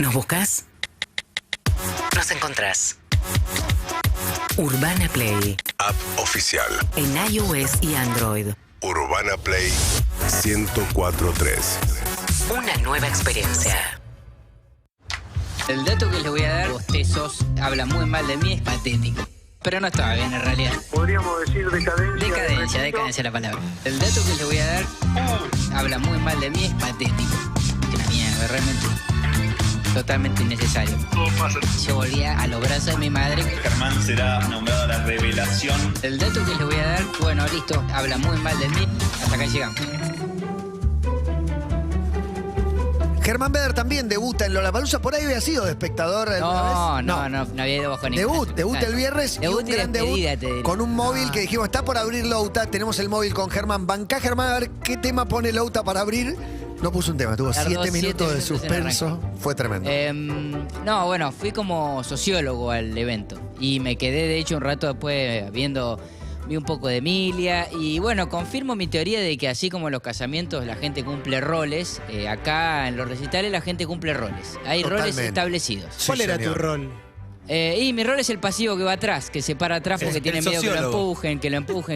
¿Nos buscas? Nos encontrás. Urbana Play. App oficial. En iOS y Android. Urbana Play 104.3. Una nueva experiencia. El dato que les voy a dar, bostezos, habla muy mal de mí, es patético. Pero no estaba bien en realidad. Podríamos decir decadencia. Decadencia la palabra. El dato que les voy a dar, habla muy mal de mí, es patético. Qué mierda, realmente. Totalmente innecesario. Yo volvía a los brazos de mi madre. Germán será nombrado la revelación. El dato que les voy a dar, bueno, listo, habla muy mal de mí. Hasta acá llegamos. Germán Beder también debuta en Lollapalooza. Por ahí había sido de espectador alguna vez. No había ido bajo ningún. Debut el viernes y Debut un y gran despedida, te debut diré. con un móvil que dijimos, está por abrir Louta. Tenemos el móvil con Germán. Bancá, Germán, a ver qué tema pone Louta para abrir. No puso un tema, tuvo Tardó 7 minutos de minutos en arrancar. suspenso. Fue tremendo. No, bueno, fui como sociólogo al evento y me quedé de hecho un rato después vi un poco de Emilia y bueno, confirmo mi teoría de que así como en los casamientos la gente cumple roles, acá en los recitales la gente cumple roles. Hay roles Totalmente. establecidos. Sí, ¿Cuál era señor. tu rol? Y mi rol es el pasivo que va atrás, que se para atrás porque El tiene miedo sociólogo. que lo empujen,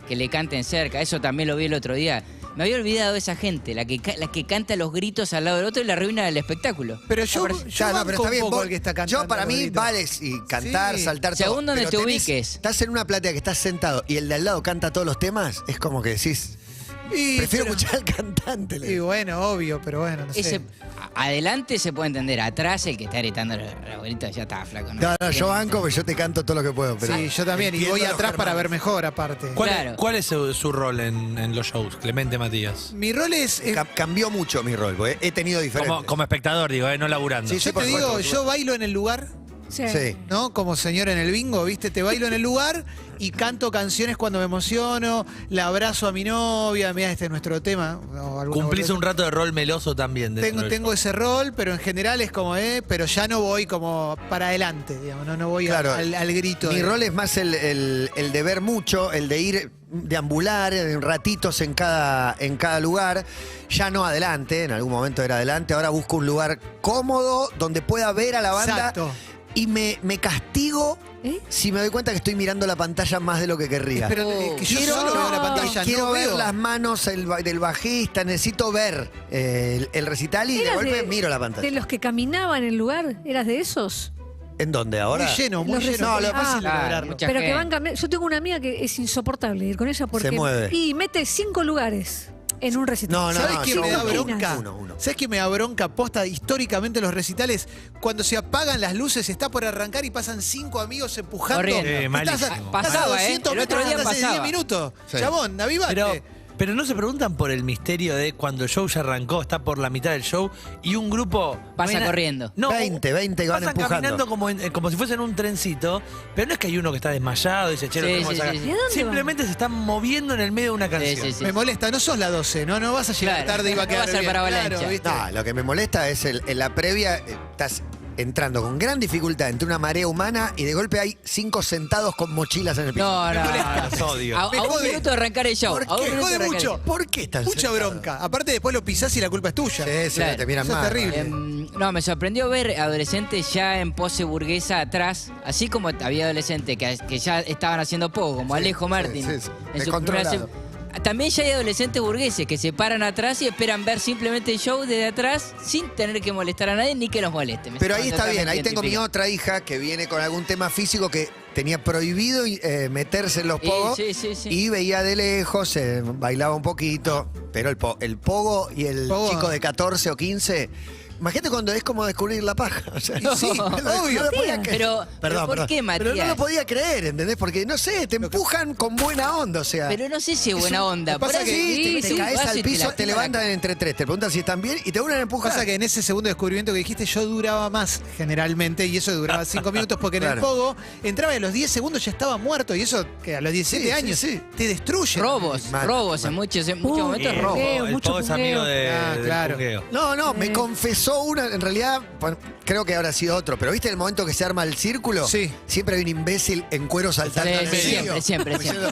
que le canten cerca. Eso también lo vi el otro día. Me había olvidado de esa gente, la que canta los gritos al lado del otro y la arruina del espectáculo. Pero yo Ya, no, pero está bien. un poco vos- el que está cantando. yo, para mí, Rodrito. vale y cantar, Sí. saltar todo. Según donde pero te tenés- ubiques. Estás en una platea que estás sentado y el de al lado canta todos los temas, es como que decís, Y, prefiero pero- escuchar al cantante. Y bueno, obvio, pero bueno, no sé. Adelante se puede entender, atrás el que está gritando la bolita ya está flaco. No, yo banco, pero yo te canto todo lo que puedo. Pero Sí, yo también. Y entiendo voy a los atrás para Germanes. ver mejor, aparte. Claro. ¿Cuál es su rol en los shows, Clemente Matías? Mi rol es... Cambió mucho mi rol, porque he tenido diferentes. Como espectador, digo, no laburando. Sí, sí, yo por te supuesto, digo, por yo supuesto. bailo en el lugar, Sí. ¿no? Como señor en el bingo, ¿viste? Te bailo en el lugar y canto canciones cuando me emociono, la abrazo a mi novia, mira, este es nuestro tema. o alguna Cumplís boludez. un rato de rol meloso también. Tengo ese rol, pero en general es como, pero ya no voy como para adelante, digamos, no voy Claro. al grito. Mi rol es más el de ver mucho, el de ir deambular en ratitos en cada lugar. Ya no adelante, en algún momento era adelante, ahora busco un lugar cómodo donde pueda ver a la banda. Exacto. Y me castigo si me doy cuenta que estoy mirando la pantalla más de lo que querría. Pero que yo solo veo la pantalla, quiero no ver veo. las manos del bajista, necesito ver el recital y de ¿Eras golpe de- miro la pantalla. ¿De los que caminaban en el lugar? ¿Eras de esos? ¿En dónde ahora? Muy lleno, muy Los lleno. No, lo que pasa Fácil es de Claro, lograrlo. mucha Pero que gente. van cambiando. Yo tengo una amiga que es insoportable ir con ella porque. mueve. Y mete 5 lugares en un recital. No, ¿Sabes quién yo me da uno, bronca? uno. ¿Sabes quién me da bronca? Posta históricamente los recitales, cuando se apagan las luces, está por arrancar y pasan 5 amigos empujando. Corriendo. Estás a- malísimo. estás a Pasaba, 200 el otro metros, día estás hace pasaba. 10 minutos. Sí. Chabón, avivate. Pero no se preguntan por el misterio de cuando el show ya arrancó, está por la mitad del show y un grupo Pasa ven- corriendo. No, 20 que van pasan empujando. caminando como si fuesen un trencito, pero no es que hay uno que está desmayado y dice, che, lo Sí, tenemos sí, que sacar". sí, sí. ¿Y a dónde Simplemente se están moviendo en el medio de una Sí, canción. sí, sí. Me molesta, no sos la 12, no vas a llegar Claro. tarde y va a No quedar vas a ser bien. para Claro, avalancha. ¿viste? No, lo que me molesta es en la previa, estás entrando con gran dificultad entre una marea humana y de golpe hay 5 sentados con mochilas en el piso. No, no. Los odio. A Me un jode. minuto de arrancar el show. ¿Por a un qué? minuto de Jode arrancar el mucho. show. ¿Por qué están Mucha sentados? bronca. Aparte después lo pisás y la culpa es tuya. Sí, sí, Claro. te miran Eso es mal. terrible. No, me sorprendió ver adolescentes ya en pose burguesa atrás, así como había adolescentes que ya estaban haciendo poco, como Sí, Alejo sí, Martín. sí, sí. En su Descontrolado. primera también ya hay adolescentes burgueses que se paran atrás y esperan ver simplemente el show desde atrás sin tener que molestar a nadie ni que los moleste. Me Pero ahí siento está bien, ahí totalmente tengo mi identificado. otra hija que viene con algún tema físico que tenía prohibido meterse en los pogos Sí, sí, sí. y veía de lejos, bailaba un poquito, pero el pogo y el Pogo. chico de 14 o 15, imagínate cuando es como descubrir la paja. O sea, Sí, obvio. no lo podía creer. Pero ¿por qué, Matías? Pero no lo podía creer, ¿entendés? Porque, no sé, te empujan con buena onda, o sea. Pero no sé si es buena onda. Lo que pasa Por es que ahí- te sí, caes vas al y te piso, te lastima la levantan entre tres, te preguntan si están bien y te vuelven a empujar. Pasa que en ese segundo descubrimiento que dijiste yo duraba más generalmente y eso duraba 5 minutos porque en el Claro. pogo entraba y a los 10 segundos ya estaba muerto y eso que a los 17 Sí, años sí, sí. te destruye. Robos, Mal, robos, mal. en muchos momentos El robos. pogo- el mucho pogo es pungueo. amigo de, Ah, del claro. pungueo. No, me confesó una, en realidad, bueno, creo que habrá sido otro, pero ¿viste el momento que se arma el círculo? Sí. Siempre hay un imbécil en cuero saltando Sí, en el sí, medio. siempre. Diciendo,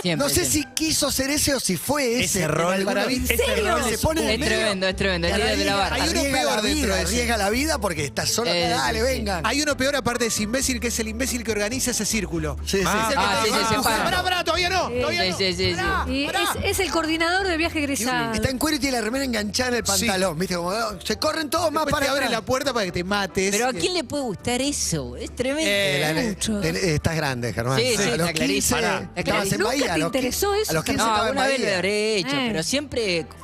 Siempre, No sé siempre. si quiso ser ese o si fue ese. rol, en para mí, alguno- ese serio? rol Se pone en Es el medio. tremendo, es tremendo. El líder de la barra. Hay uno Arriesga peor la dentro vida, de ese. arriesga la vida porque estás solo. Sí, Dale, sí, sí. vengan. Hay uno peor aparte de ese imbécil, que es el imbécil que organiza ese círculo. Sí, sí. Ah, Es el que ah, te sí, dice, sí, se para. pará, todavía no, todavía Sí, no. sí, sí, sí. Pará, Y pará. es el coordinador de viaje egresado. Está en cuero y tiene la remera enganchada en el pantalón. ¿Viste? Como se corren todos más Después para te abre atrás. la puerta para que te mates. Pero ¿a quién le puede gustar eso? Es tremendo. Mucho. Estás grande, Germán. Sí, sí, a los está 15 clarísimo. estabas Está clarísimo. en Bahía. ¿Nunca te interesó eso, A los 15 No, estabas en alguna vez lo Bahía. habré hecho, pero Eh.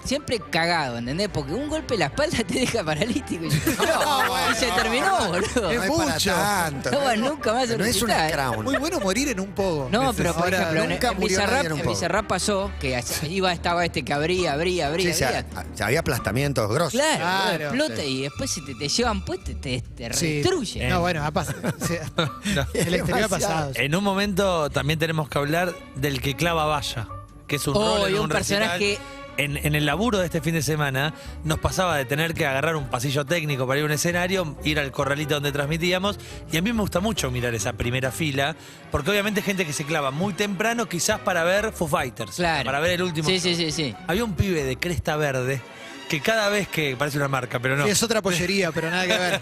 siempre cagado, ¿entendés? Porque un golpe en la espalda te deja paralítico. Y bueno, se terminó, boludo. No Es es para mucho. tanto. No, bueno, nunca más No es una hospital. crown. Muy bueno morir en un pogo. No, pero por Ahora, ejemplo, nunca en murió nadie Bizarrap, en un en poco. Bizarrap pasó que estaba este que abría. Sí, había aplastamientos grosos. Claro, Claro. explota y después si te llevan pues te Sí. destruye. No, bueno, ha pasado. O sea, el exterior ha pasado. En un momento también tenemos que hablar del que clava valla, que es un rol en y un recital. personaje. En el laburo de este fin de semana nos pasaba de tener que agarrar un pasillo técnico para ir a un escenario, ir al corralito donde transmitíamos, y a mí me gusta mucho mirar esa primera fila, porque obviamente hay gente que se clava muy temprano, quizás para ver Foo Fighters, Claro. para ver el último. Sí, show. sí, sí, sí. Había un pibe de cresta verde que cada vez que, parece una marca, pero no, Sí, es otra pollería, pero nada que ver.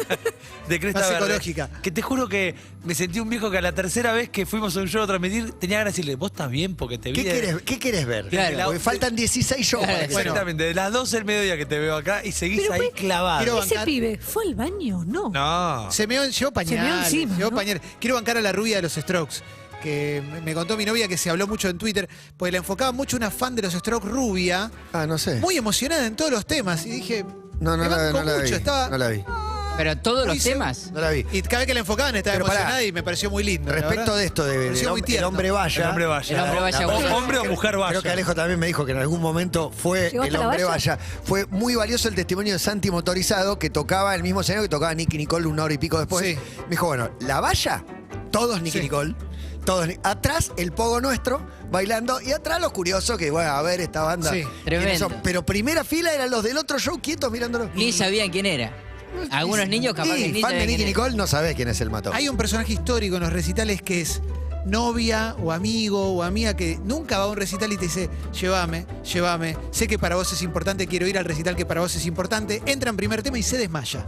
de cresta más verde, ecológica. que te juro que me sentí un viejo que a la tercera vez que fuimos a un show a transmitir tenía ganas de decirle, vos estás bien porque te vi. ¿Qué querés ver? Claro. Porque faltan 16 shows. Claro, para que- Exactamente, de las 12 del mediodía que te veo acá y seguís Pero ahí fue- clavado. Quiero ¿Ese bancar- pibe fue al baño? No. No. Se me llevó pañales. encima, llevó ¿no? pañales. Quiero bancar a la rubia de los Strokes, que me contó mi novia que se habló mucho en Twitter, porque le enfocaba mucho una fan de los Strokes rubia, Ah, no sé. muy emocionada en todos los temas. Y dije, No, me no la banco mucho. vi. Estaba, No la vi. Pero todos Muy los seguro. temas. No la vi. Y cada vez que la enfocaban estaba Pero pará. emocionada y me pareció muy lindo. la Respecto verdad. de esto Me pareció muy el tierno. hombre vaya. El hombre vaya. El hombre vaya, La- bueno. Hombre o mujer vaya. Creo que Alejo también me dijo que en algún momento fue ¿Llegó el hasta la hombre valla? vaya. Fue muy valioso el testimonio de Santi Motorizado, que tocaba el mismo escenario que tocaba Nicky Nicole una hora y pico después. Sí. Me dijo, bueno, la valla, todos Nicky Sí. Nicole. Todos, atrás el pogo nuestro bailando y atrás los curiosos que, bueno, a ver esta banda. Sí. Tremendo. ¿Quiénes son? Pero primera fila eran los del otro show quietos mirándolo. Ni sabían quién era. Algunos niños capaz que Y ni fan de sabían Nicky quién era. Nicole no sabés quién es el matón. Hay un personaje histórico en los recitales que es novia o amigo o amiga que nunca va a un recital y te dice, llévame, sé que para vos es importante, quiero ir al recital que para vos es importante, entra en primer tema y se desmaya.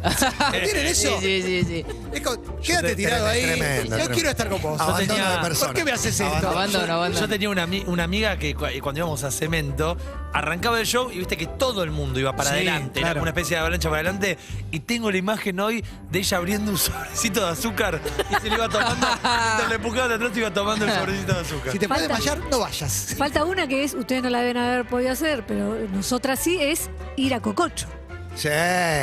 ¿Tienen eso? Sí, sí, sí, sí. Es como, quédate tirado ahí, tremendo, no tremendo. quiero estar con vos. Abandono tenía- de persona. ¿Por qué me haces esto? Abandono. Abandono. Yo tenía una amiga que cuando íbamos a Cemento, arrancaba el show y viste que todo el mundo iba para Sí, adelante, claro. era una especie de avalancha para adelante. Y tengo la imagen hoy de ella abriendo un sobrecito de azúcar y se lo iba tomando, mientras le empujaba de atrás y iba tomando el sobrecito de azúcar. Si te puedes Falta- desmayar, no vayas. Falta una que es, ustedes no la deben haber podido hacer, pero nosotras sí, es ir a Cococho. Sí.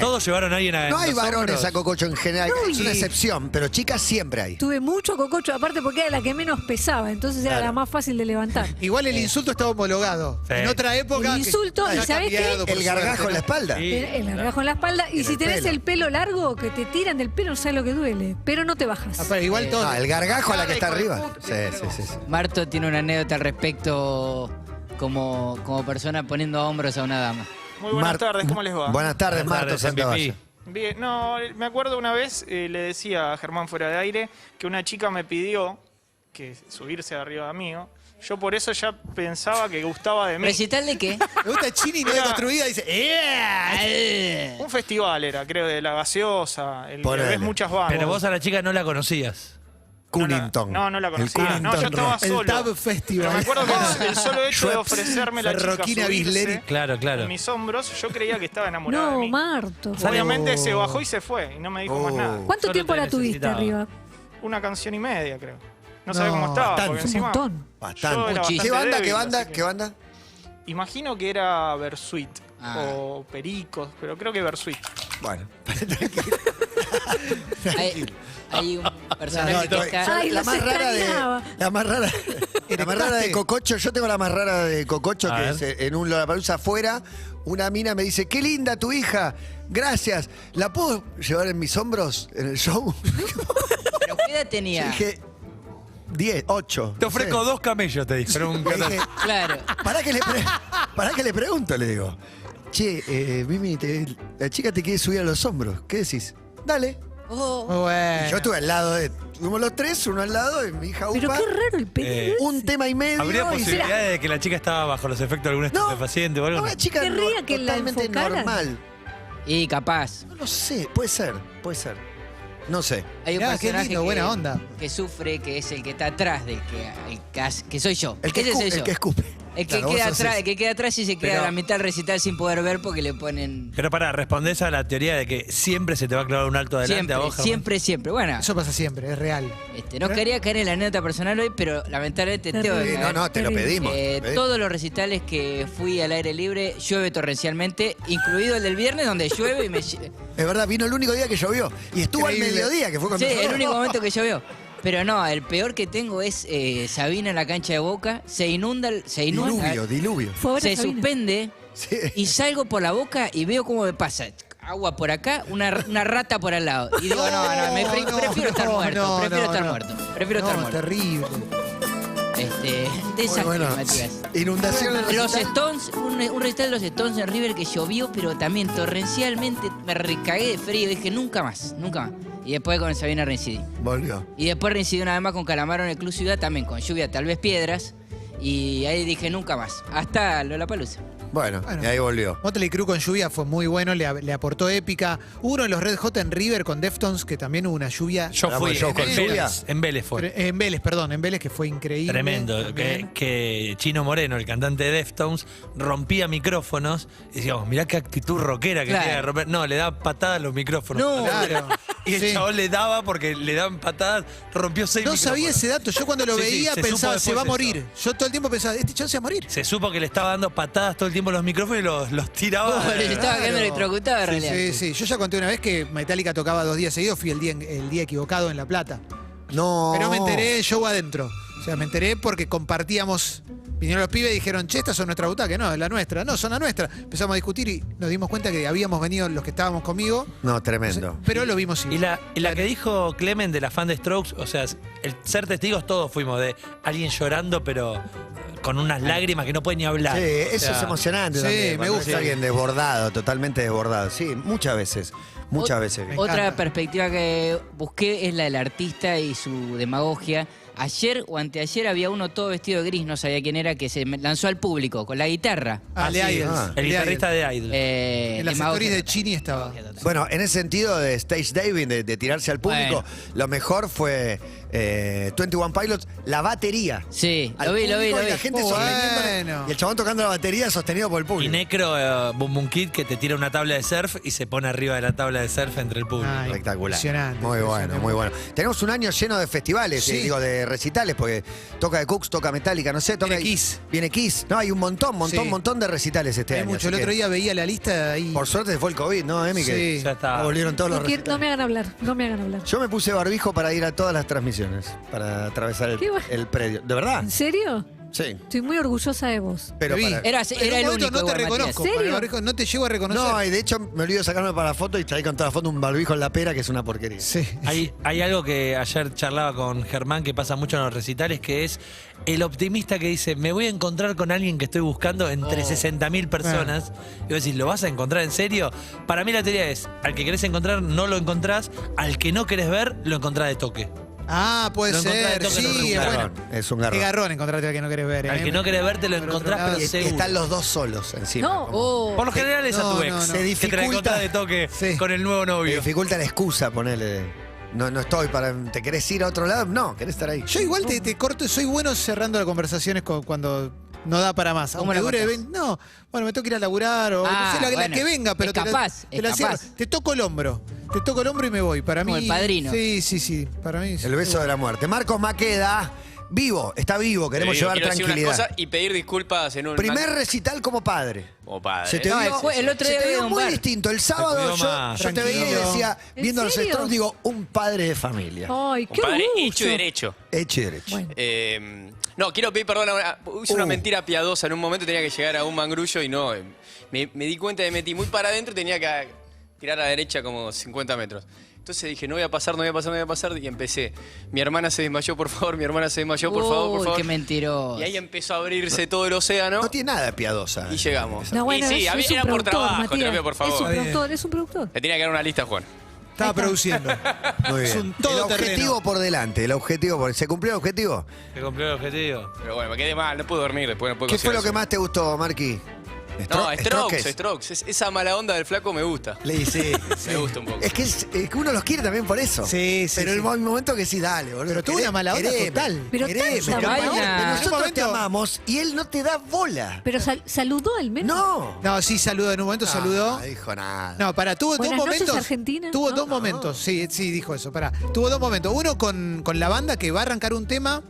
Todos llevaron a alguien a No hay los varones hombros. a Cococho en general, No, es una y- excepción, pero chicas siempre hay. Tuve mucho Cococho, aparte porque era la que menos pesaba, entonces era Claro. la más fácil de levantar. Igual el insulto está homologado. Sí. En otra época. El insulto, que ¿y ha sabés qué? cambiado, por El gargajo suerte, en la ¿no? espalda. Sí. El gargajo en la espalda, y En si el tenés pelo. el pelo largo, que te tiran del pelo, no sabes lo que duele, pero no te bajas. Ah, pero igual todo. Ah, el gargajo a la que está Hijo de arriba. puta. Sí. Marto tiene una anécdota al respecto como persona poniendo a hombros a una dama. Muy buenas Mar- tardes, ¿cómo les va? Buenas tardes, Buenas Marto tardes, Santavalla. MVP. Bien, no, me acuerdo una vez, le decía a Germán fuera de aire, que una chica me pidió que subirse arriba de mí. Yo por eso ya pensaba que gustaba de mí. ¿Recital de qué? Me gusta Chini, no Era- deconstruida, dice. Un festival era, creo, de la gaseosa, el que Ponele. ves muchas bandas. Pero vos a la chica no la conocías. Cunnington. No la El conocía. No, yo Cunnington estaba Rock. El solo. Tab Pero Festival. me acuerdo que el solo hecho de Schweppes, ofrecerme la chica Ferroquina subirse Bisleri. Claro, claro. en mis hombros, yo creía que estaba enamorada de No, mí. Marto. Obviamente se bajó y se fue y no me dijo más nada. ¿Cuánto Solo tiempo te la tuviste necesitaba. arriba? Una canción y media, creo. No No, sabía cómo estaba, bastante. porque Un encima montón. yo Bastante. era Muchísimo. ¿Qué bastante banda? débil, ¿Qué banda? así que- ¿Qué banda? Imagino que era Versuit Ah. o Pericos, pero creo que Versuit. Bueno. Hay un personaje No, que no, está... yo Ay, la los más rara de extrañaba. la más rara de Cococho, yo tengo la más rara de Cococho A que ver. es en un Lollapalooza afuera, una mina me dice, "Qué linda tu hija. Gracias. ¿La puedo llevar en mis hombros en el show?" ¿Pero qué edad Yo tenía? dije 10, 8. Te ofrezco 2 camellos, te dije. Le dije, Claro. ¿Para qué le pregunto? Le digo. Che, Mimi, la chica te quiere subir a los hombros. ¿Qué decís? Dale. Oh, Bueno. Yo estuve al lado de Fuimos los tres, uno al lado, y mi hija Pero Upa. qué raro el pene. Un tema y medio. ¿Habría y- posibilidad de que la chica estaba bajo los efectos de algún estupefaciente o algo? No, una chica Querría que la totalmente enfocaran. normal. Y capaz. No lo sé, puede ser. No sé. Hay un Mirá, qué personaje lindo, buena onda. que sufre, que es el que está atrás del que soy yo. El que, Ese soy escupe, yo. el que escupe. El que Claro, vos queda sos atrás, ese. el que queda atrás y se queda Pero- a la mitad del recital sin poder ver porque le ponen. Pero respondés a la teoría de que siempre se te va a clavar un alto adelante Siempre, a vos, Germán. siempre. Bueno, Eso pasa siempre, es real. no quería caer en la anécdota personal hoy, pero lamentablemente tengo que Terrible. caer. No, te lo pedimos. te lo pedimos. Todos los recitales que fui al aire libre llueve torrencialmente, incluido el del viernes donde llueve y me... Sí, Es verdad, vino el único día que llovió. Y estuvo al Increíble. mediodía, que fue cuando el único momento que llovió. Pero no, el peor que tengo es Sabina en la cancha de Boca, se inunda, Diluvio. Fue ahora se Sabina. suspende Sí. y salgo por la boca y veo cómo me pasa. Agua por acá, una rata por al lado. Y digo, prefiero estar muerto, prefiero estar muerto. Terrible. Desastre, Bueno, Matías. inundación en el Los recital. Stones, un recital de los Stones en River que llovió, pero también torrencialmente me recagué de frío. Dije, nunca más. Y después con Sabina reincidí. Volvió. Y después reincidí una vez más con Calamaro en el Club Ciudad, también con lluvia, tal vez piedras. Y ahí dije, nunca más. Hasta Lollapalooza. Bueno, Bueno. y ahí volvió. Motley Crue con lluvia fue muy bueno, le aportó épica. Hubo uno de los Red Hot en River con Deftones, que también hubo una lluvia. Yo Hagamos fui el show con en lluvia. Vélez, en Vélez fue. En Vélez, que fue increíble. Tremendo. también. Que Chino Moreno, el cantante de Deftones, rompía micrófonos. Y decíamos, mirá qué actitud rockera que Claro. tiene de romper. No, le daba patadas a los micrófonos. No. Claro. Y el Sí. chabón le daba porque le daban patadas, rompió 6 No micrófonos. sabía ese dato. Yo cuando lo Sí, sí, veía se pensaba, supo se va a después morir. Yo todo el tiempo pensaba, este chaval se va a morir. Se supo que le estaba dando patadas todo el tiempo a los micrófonos y los tiraba. Les estaba quedando electrocutado en realidad. Sí. Yo ya conté una vez que Metallica tocaba 2 días seguidos, fui el día equivocado en La Plata. No. Pero me enteré show adentro. O sea, me enteré porque compartíamos. Vinieron los pibes y dijeron, che, estas son nuestras butacas. No, es la nuestra. No, son la nuestra. Empezamos a discutir y nos dimos cuenta que habíamos venido los que estábamos conmigo. No, tremendo. Pero lo vimos Y igual. la que dijo Clemen de la fan de Strokes, o sea, el ser testigos todos fuimos de alguien llorando, pero con unas lágrimas que no puede ni hablar. Sí, O eso sea, es emocionante sí, también. me cuando gusta. es alguien desbordado, totalmente desbordado. Sí, muchas veces. Muchas veces. Me Otra encanta. perspectiva que busqué es la del artista y su demagogia. Ayer o anteayer había uno todo vestido de gris, no sabía quién era, que se lanzó al público con la guitarra. Lee sí, Idols. ah. El Lee guitarrista Idols. de Idol. En las demagogia stories de total. Chini estaba. Demagogia total. Bueno, en ese sentido de stage diving, de tirarse al público, Bueno. lo mejor fue 21 Pilots, la batería. Sí, Al lo vi. público y la gente sosteniéndole. Bueno. Y el chabón tocando la batería sostenido por el Y público. Necro Boom Boom Kid que te tira una tabla de surf y se pone arriba de la tabla de surf entre el público. Ay, Espectacular. impresionante, Muy bueno, impresionante. muy bueno. Tenemos un año lleno de festivales, Sí. digo, de recitales, porque toca de Cooks, toca Metallica, no sé, toca. Viene Kiss. Viene Kiss. No, hay un montón Sí. de recitales este Hay año. mucho. así El otro que, día veía la lista ahí. Por suerte se fue el COVID, ¿no, Emi? Que Sí. Ya está. volvieron todos los No recitales. me hagan hablar. Yo me puse barbijo para ir a todas las transmisiones, para atravesar Qué bueno. el predio. ¿De verdad? ¿En serio? Sí. Estoy muy orgullosa de vos. Pero Te vi. para- Era En el un momento único no te igual, reconozco. Matías. con el ¿Serio? barbijo, no te llego a reconocer. No, y de hecho me olvido sacarme para la foto y traí con toda la foto un barbijo en la pera, que es una porquería. Sí. Hay algo que ayer charlaba con Germán que pasa mucho en los recitales, que es el optimista que dice, me voy a encontrar con alguien que estoy buscando entre 60.000 personas. Y vos decís, ¿lo vas a encontrar en serio? Para mí la teoría es, al que querés encontrar no lo encontrás, al que no querés ver lo encontrás de toque. Ah, puede Lo encontrás de ser. toque, Sí, no es es un bueno. garrón, es un Qué garrón. garrón encontrarte al que no querés ver. Al que no querés ver te lo Por otro encontrás, lado. pero Y seguro. están los dos solos encima. No, como- Por lo general es a tu No, ex. no, no. Se Que te la dificulta. encontrás de toque Sí. con el nuevo Me novio. dificulta la excusa, ponele. No estoy para. ¿Te querés ir a otro lado? No, querés estar ahí. Yo igual te corto, soy bueno cerrando las conversaciones cuando no da para más. ¿Cómo Aunque la dure cortás? 20, no, bueno, me tengo que ir a laburar o Ah, no sé, la bueno. que venga, pero Es te capaz, te la es cierro. capaz. Te toco el hombro. Te toco el hombro y me voy. Para Como mí. el padrino. Sí. Para mí. El beso de la muerte. Marcos Maqueda, vivo, está vivo, queremos llevar quiero decir tranquilidad. unas cosas y pedir disculpas en un Primer recital como padre. como padre. Se te No, vio, el otro se día te vi vio un muy bar. distinto. El sábado cuidó yo más. te veía y Tranquilo. decía, ¿En viendo los serio? Stones, digo, un padre de familia. Ay, Un qué padre orgullo. hecho y derecho. Hecho y derecho. Bueno. No, quiero pedir perdón. Hice una mentira piadosa. En un momento tenía que llegar a un mangrullo y no. Me di cuenta de que metí muy para adentro y tenía que tirar a la derecha como 50 metros. Entonces dije, no voy a pasar. Y empecé. Mi hermana se desmayó, por favor. Mi hermana se desmayó, por favor, por Uy, favor. qué mentiroso. Y ahí empezó a abrirse todo el océano. No tiene nada de piadosa. Y llegamos. No, bueno, y sí, es un era por productor, trabajo, Matías. terapia, por favor. Es un productor. Le tenía que dar una lista a Juan. Estaba produciendo. Muy Es bien. un todoterreno. El objetivo por delante, ¿se cumplió el objetivo? Se cumplió el objetivo. Pero bueno, me quedé mal, no puedo dormir después. No puedo ¿Qué fue cocinar lo que eso. más te gustó, Marqui? No, Strokes. Strokes. Esa mala onda del flaco me gusta. Sí. Me gusta un poco. Es que uno los quiere también por eso. Sí, sí, Pero sí. hay un momento que sí, dale, boludo. Pero tuvo una mala onda total. Pero Quereme, tanta capaz mala onda. que nosotros En un te momento- amamos y él no te da bola. Pero saludó al menos. No. No, sí saludó, en un momento saludó. No dijo nada. No, tuvo Buenas dos noches, momentos. Argentina. Tuvo ¿No? dos momentos, sí, dijo eso, tuvo dos momentos. Uno con la banda que va a arrancar un tema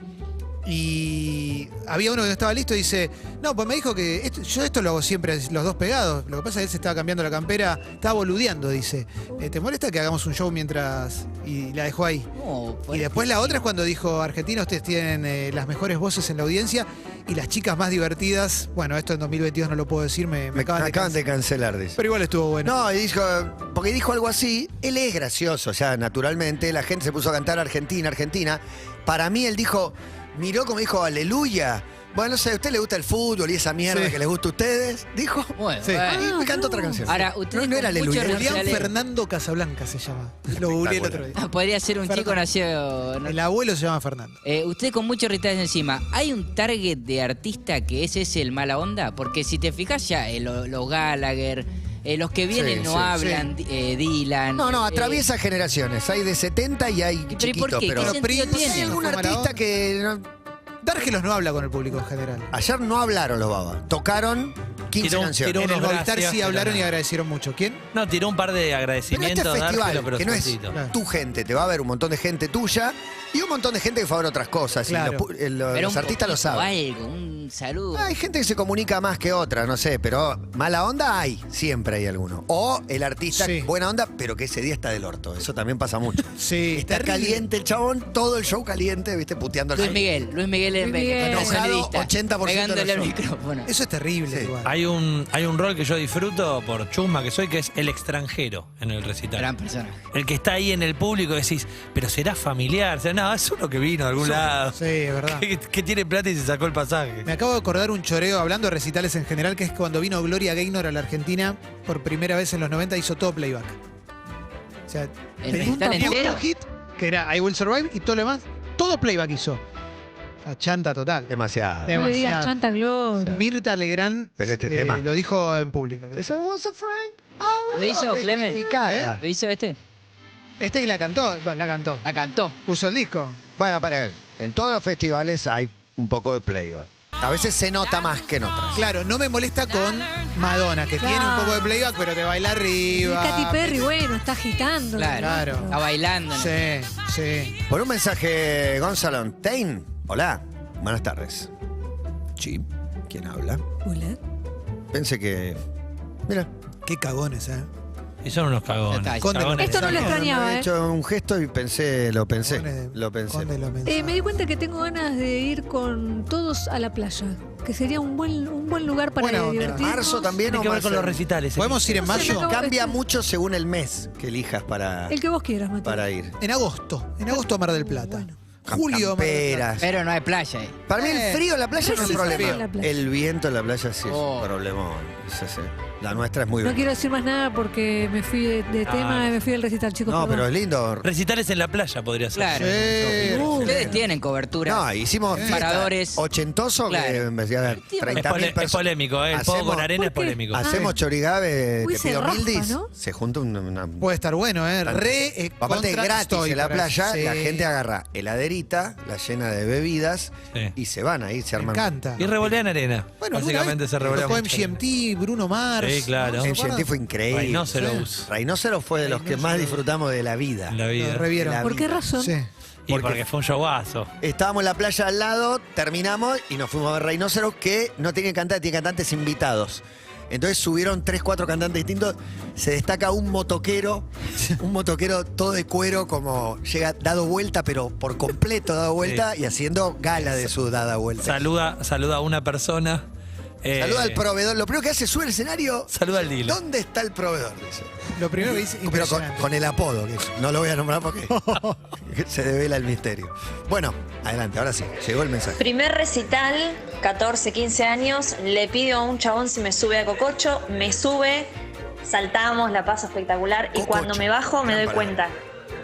y había uno que no estaba listo y dice, no, pues me dijo que yo esto lo hago siempre los dos pegados. Lo que pasa es que él se estaba cambiando la campera, estaba boludeando, dice. ¿Te molesta que hagamos un show mientras...? Y la dejó ahí. No, Y después la otra es cuando dijo, Argentina, ustedes tienen las mejores voces en la audiencia y las chicas más divertidas. Bueno, esto en 2022 no lo puedo decir, me acaban de acaban de cancelar. cancelar, dice. Pero igual estuvo bueno. No, y dijo, porque dijo algo así, él es gracioso, ya naturalmente, la gente se puso a cantar Argentina, Argentina. Para mí él dijo, miró como dijo, aleluya. Bueno, no sé, ¿a usted le gusta el fútbol y esa mierda Sí. que les gusta a ustedes? Dijo. Bueno, Sí. bueno. Y me cantó otra canción. Ahora, ustedes no era con aleluya. mucho era Julián Dale. Fernando Casablanca se llama. Lo googleé el otro día. Podría ser un chico nacido. El abuelo se llama Fernando. Usted con muchos rituales encima, ¿hay un target de artista que es ese el mala onda? Porque si te fijas ya, los Gallagher, los que vienen Sí, no sí, hablan, Dylan. No, atraviesa generaciones. Hay de 70 y hay ¿Pero y chiquitos, por qué? pero... ¿Qué sentido Prince, tiene? Hay algún Fue mala artista onda. que... no- Dargelos no habla con el público en general. Ayer no hablaron los babas. Tocaron 15 Tiró- canciones. tiró En el unos Movistar gracias, sí hablaron pero y no. agradecieron mucho. ¿Quién? No, tiró un par de Pero este agradecimientos, festival, Dárgelo, pero que no es suavecito. Claro. tu gente, te va a ver un montón de gente tuya y un montón de gente que fue a ver otras cosas. Claro. Y los Pero los un artistas lo poquito, saben. algo, un saludo. Hay gente que se comunica más que otra, no sé, pero mala onda hay, siempre hay alguno. O el artista, Sí. buena onda, pero que ese día está del orto. Eso también pasa mucho. Sí, Está terrible. caliente el chabón, todo el show caliente, viste, puteando al Luis show. Miguel es Luis Miguel. el Enojado, sonidista, 80% pegándole de al los micrófono. Eso es terrible. Sí. igual. Hay un rol que yo disfruto por chusma que soy, que es el extranjero en el recital. Gran persona. El que está ahí en el público y decís, pero será familiar. O sea, no, es uno que vino de algún lado. Sí, es verdad. Que tiene plata y se sacó el pasaje. Me acabo de acordar un choreo hablando de recitales en general, que es cuando vino Gloria Gaynor a la Argentina por primera vez en los 90, hizo todo playback. O sea, ¿El tenía recital un entero? hit que era I Will Survive y todo lo demás, todo playback hizo. La chanta total. Demasiado. No le digas Demasiado. tanta gloria. Mirta Legrand Pero este tema. lo dijo en público. ¿Lo hizo, Clemen? Y cae, ¿eh? ¿Lo hizo este? Este que la cantó, bueno, la cantó. La cantó. Puso el disco. Bueno, para ver, en todos los festivales hay un poco de playback. A veces se nota más que en otras. Claro, no me molesta con Madonna, que tiene un poco de playback, pero te baila Y arriba. Katy Perry, bueno, está agitando. Claro. Está bailando. ¿no? Sí, sí. Por un mensaje, Gonzalo Tain. Hola, buenas tardes. Sí, ¿quién habla? Hola. Pensé que... Mira. Qué cagones, ¿eh? Y son unos cagones. Ya está, Conde Cagones. Esto no lo extrañaba, He ¿eh? hecho un gesto y lo pensé. Conde lo mensaje. Me di cuenta que tengo ganas de ir con todos a la playa, que sería un buen lugar para Buena onda. divertirnos. Marzo también Tiene o que ver más con los en- recitales. ¿Podemos ir en No sé, mayo? me acabo- Cambia mucho según el mes que elijas para El que vos quieras, Mateo. ir. En agosto. En agosto a Mar del Plata. Bueno. Julio, Mar del Plata. Camperas. Pero no hay playa. Para mí el frío en la playa no es un Resistan problema. en la playa. El viento en la playa sí es Oh. un problema. La nuestra es muy No bien. quiero decir más nada porque me fui de tema y me fui del recital, chicos. No, pero perdón. es lindo. Recitales en la playa podría ser. Claro. Sí. Ustedes tienen cobertura. No, hicimos fiesta Paradores. ochentoso Claro. que en vez de haber Es 30.000 Es personas. polémico, ¿eh? El pogo con arena es ¿Por qué? polémico. Hacemos chorigabe, Uy, te se pido raspa, mildis. ¿no? Se junta una Puede estar bueno, ¿eh? Aparte es gratis en la playa, Sí. la gente agarra heladerita, la llena de bebidas Sí. y se van ahí, se Me arman. encanta. Y revolean arena. Bueno, Básicamente se revolea Tocó mucho. MGMT, Bruno Mars. Sí, claro. ¿no? ¿Se MGMT acuerdan? fue increíble. Rhinoceros. Rhinoceros fue de los que más disfrutamos de la vida. En la vida. Lo revieron. La ¿Por qué vida. razón? Sí. Y porque fue un showazo. Estábamos en la playa al lado, terminamos y nos fuimos a ver Rhinoceros que no tienen cantantes, tienen cantantes invitados. Entonces subieron 3, 4 cantantes distintos. Se destaca un motoquero todo de cuero, como llega dado vuelta, pero por completo dado vuelta y haciendo gala de su dada vuelta. Saluda a una persona. Saluda al proveedor. Lo primero que hace, sube al escenario. Saluda al dealer. ¿Dónde está el proveedor? Dice. Lo primero que dice, Pero con, impresionante. con el apodo, que no lo voy a nombrar porque se devela el misterio. Bueno, adelante, ahora sí, llegó el mensaje. Primer recital, 14, 15 años, le pido a un chabón si me sube a Cococho, me sube, saltamos, la paso espectacular. Y Cococho, cuando me bajo me doy gran cuenta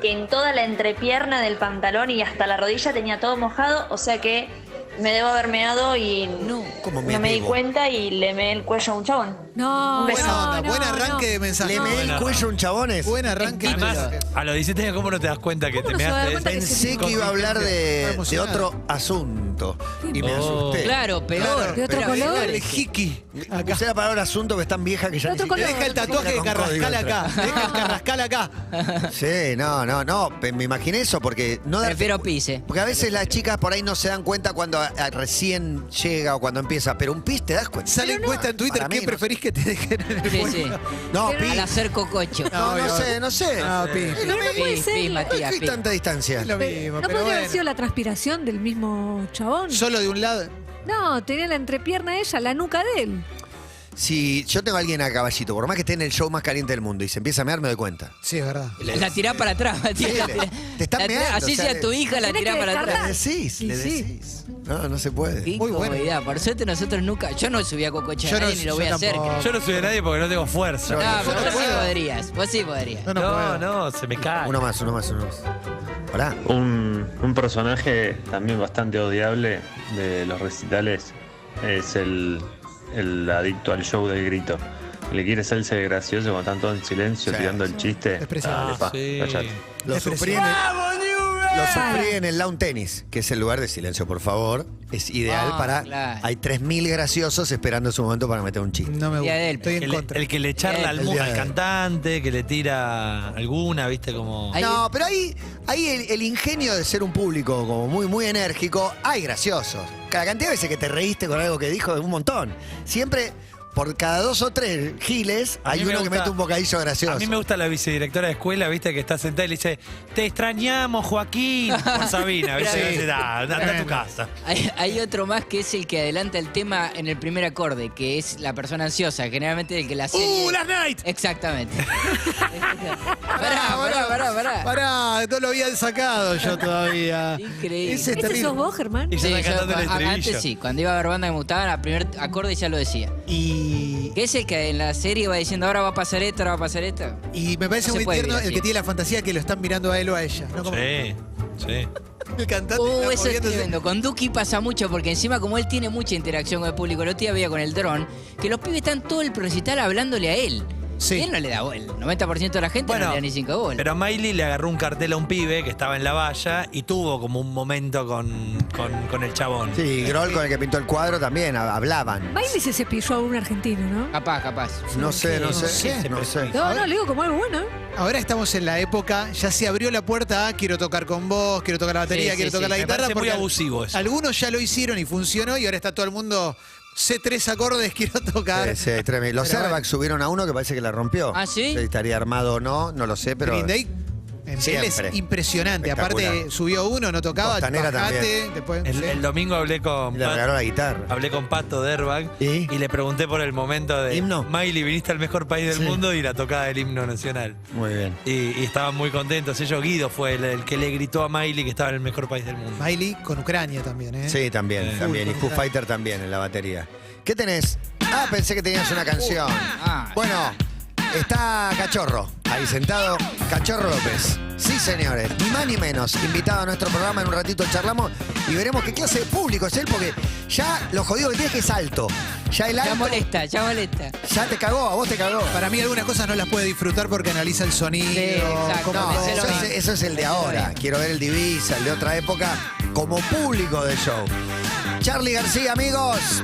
que en toda la entrepierna del pantalón y hasta la rodilla tenía todo mojado, o sea que me debo haber meado y ¿Cómo no me di cuenta y le meé el cuello a un chabón. No, Un beso. Buena onda, no, buen no. arranque de mensaje. ¿Le meé el cuello a un chabones? Buen arranque de Además, mensaje. a los 17 años, ¿cómo no te das cuenta que ¿Cómo te no se va a dar measte? cuenta que Pensé que iba a hablar de otro asunto y me Oh. asusté. Claro, peor. ¿De otro Pero color? peor. El hiki. Acá. Usé la palabra asunto que es tan vieja que ya Otro ni siquiera... Deja el tatuaje de Con código Carrascal acá. atrás. Deja el Carrascal acá. Sí, no, me imaginé eso porque no darte Prefiero cu- pise. Porque a veces las chicas por ahí no se dan cuenta cuando recién llega o cuando empieza, pero un pis te das cuenta. Sale encuesta en Twitter, Para mí ¿qué no preferís que te dejen en el Sí, cuello? sí. No, Pero- pis. Al hacer cococho. No sé. No, pis. Pero no puede Pis, ser. pis, No Matías, hay pis. tanta distancia. Es lo mismo, ¿No pero podría haber bueno. sido la transpiración del mismo chabón? Solo de un lado. No, tenía la entrepierna ella, la nuca de él. Si yo tengo a alguien a caballito, por más que esté en el show más caliente del mundo y se empieza a mear, me doy cuenta. Sí, es verdad. La tirás para atrás, Matías. Sí, la le- tirás. te están La tirás- meando, Así o sea, sea tu hija, la tenés tirás que para dejarla. atrás. Sí, Le sí. decís. No se puede. Qué Muy bueno. incomodidad. Por suerte nosotros nunca... Yo no subí a cococha a Yo no- nadie ni lo yo voy a hacer. tampoco. creo. Yo no soy de nadie porque no tengo fuerza. Yo- No, yo pero no vos sí puedo. podrías. Vos sí podrías. Yo no puedo. No, se me cae. Uno más. Hola. Un personaje también bastante odiable de los recitales es el adicto al show del grito. Le quiere hacerse gracioso cuando están todos en silencio Sí. tirando el chiste. Despreciable. Dale, pa, Sí. cachate. Lo sufrí en el lawn tenis, que es el lugar de silencio, por favor. Es ideal para... claro. Hay 3.000 graciosos esperando su momento para meter un chiste. No me Día gusta. de él. Estoy en El, contra. el que le charla El día al de- cantante, que le tira alguna, viste, como... Hay- No, pero ahí el ingenio de ser un público como muy enérgico, hay graciosos. Cada cantidad de veces que te reíste con algo que dijo es un montón. Siempre, por cada 2 o 3 giles, A hay mí me uno que gusta- mete un bocadillo gracioso. A mí me gusta la vicedirectora de escuela, viste, que está sentada y le dice, te extrañamos, Joaquín, por Sabina. ¿Viste? Claro. Y dice, anda a tu casa. Hay otro más que es el que adelanta el tema en el primer acorde, que es la persona ansiosa, generalmente el que la serie... ¡Last Night! Exactamente. Pará. Pará, no lo habían sacado yo todavía. Increíble. Ese es ¿Este terrible. sos vos, Germán? Y ya Sí, está cantando el estribillo. antes sí, cuando iba a ver banda que me gustaba, el primer acorde ya lo decía. Y... Que es el que en la serie va diciendo, ahora va a pasar esto, ahora va a pasar esto. Y me parece No se muy puede tierno vivir el que así. tiene la fantasía que lo están mirando a él o a ella. ¿No? Como Sí, sí. el cantante está Eso es moviéndose. tremendo. Con Duki pasa mucho porque encima como él tiene mucha interacción con el público, el otro día veía con el dron, que los pibes están todo el recital hablándole a él. Sí. Y él no le da bola. El 90% de la gente no le da ni 5 bolas. pero Miley le agarró un cartel a un pibe que estaba en la valla y tuvo como un momento con el chabón. Sí, Grohl con el que pintó el cuadro también hablaban. Miley se cepilló a un argentino, ¿no? Capaz. No sé. No sé. No, le digo como algo bueno. Ahora estamos en la época, ya se abrió la puerta a quiero tocar con vos, quiero tocar la batería, Sí, quiero sí, tocar sí. la Me guitarra. parece muy porque abusivo eso. Algunos ya lo hicieron y funcionó y ahora está todo el mundo, sé 3 acordes, quiero tocar. Sí, tremendo. Los Pero Airbags subieron a uno que parece que la rompió. ¿Ah, sí? Si estaría armado o no sé, pero... Green Day en tele es Siempre. impresionante. Espectacular. Aparte subió uno, no tocaba, Costanera bajate, también. después, El, sí. el domingo hablé con Le regaló la guitarra. Hablé con Pato de Airbag ¿Y? le pregunté por el momento de ¿Himno? Miley, viniste al mejor país del Sí. mundo y la tocada del himno nacional. Muy bien. Y estaban muy contentos. Ellos, Guido fue el que le gritó a Miley que estaba en el mejor país del mundo. Miley con Ucrania también, ¿eh? Sí, también. Y Foo Fighter también en la batería. ¿Qué tenés? Ah, pensé que tenías una canción. Ah. Bueno, está Cachorro, ahí sentado. Cachorro López. Sí, señores, ni más ni menos. Invitado a nuestro programa, en un ratito charlamos y veremos qué clase de público es él, porque ya lo jodido que tiene es que es alto. Ya el Ya alto molesta. ya te cagó, a vos te cagó. Para mí algunas cosas no las puede disfrutar porque analiza el sonido. Sí, exacto. cómo No, Ese todo. lo eso es el de ahora. Quiero ver el Divisa, el de otra época, como público del show. Charly García, amigos.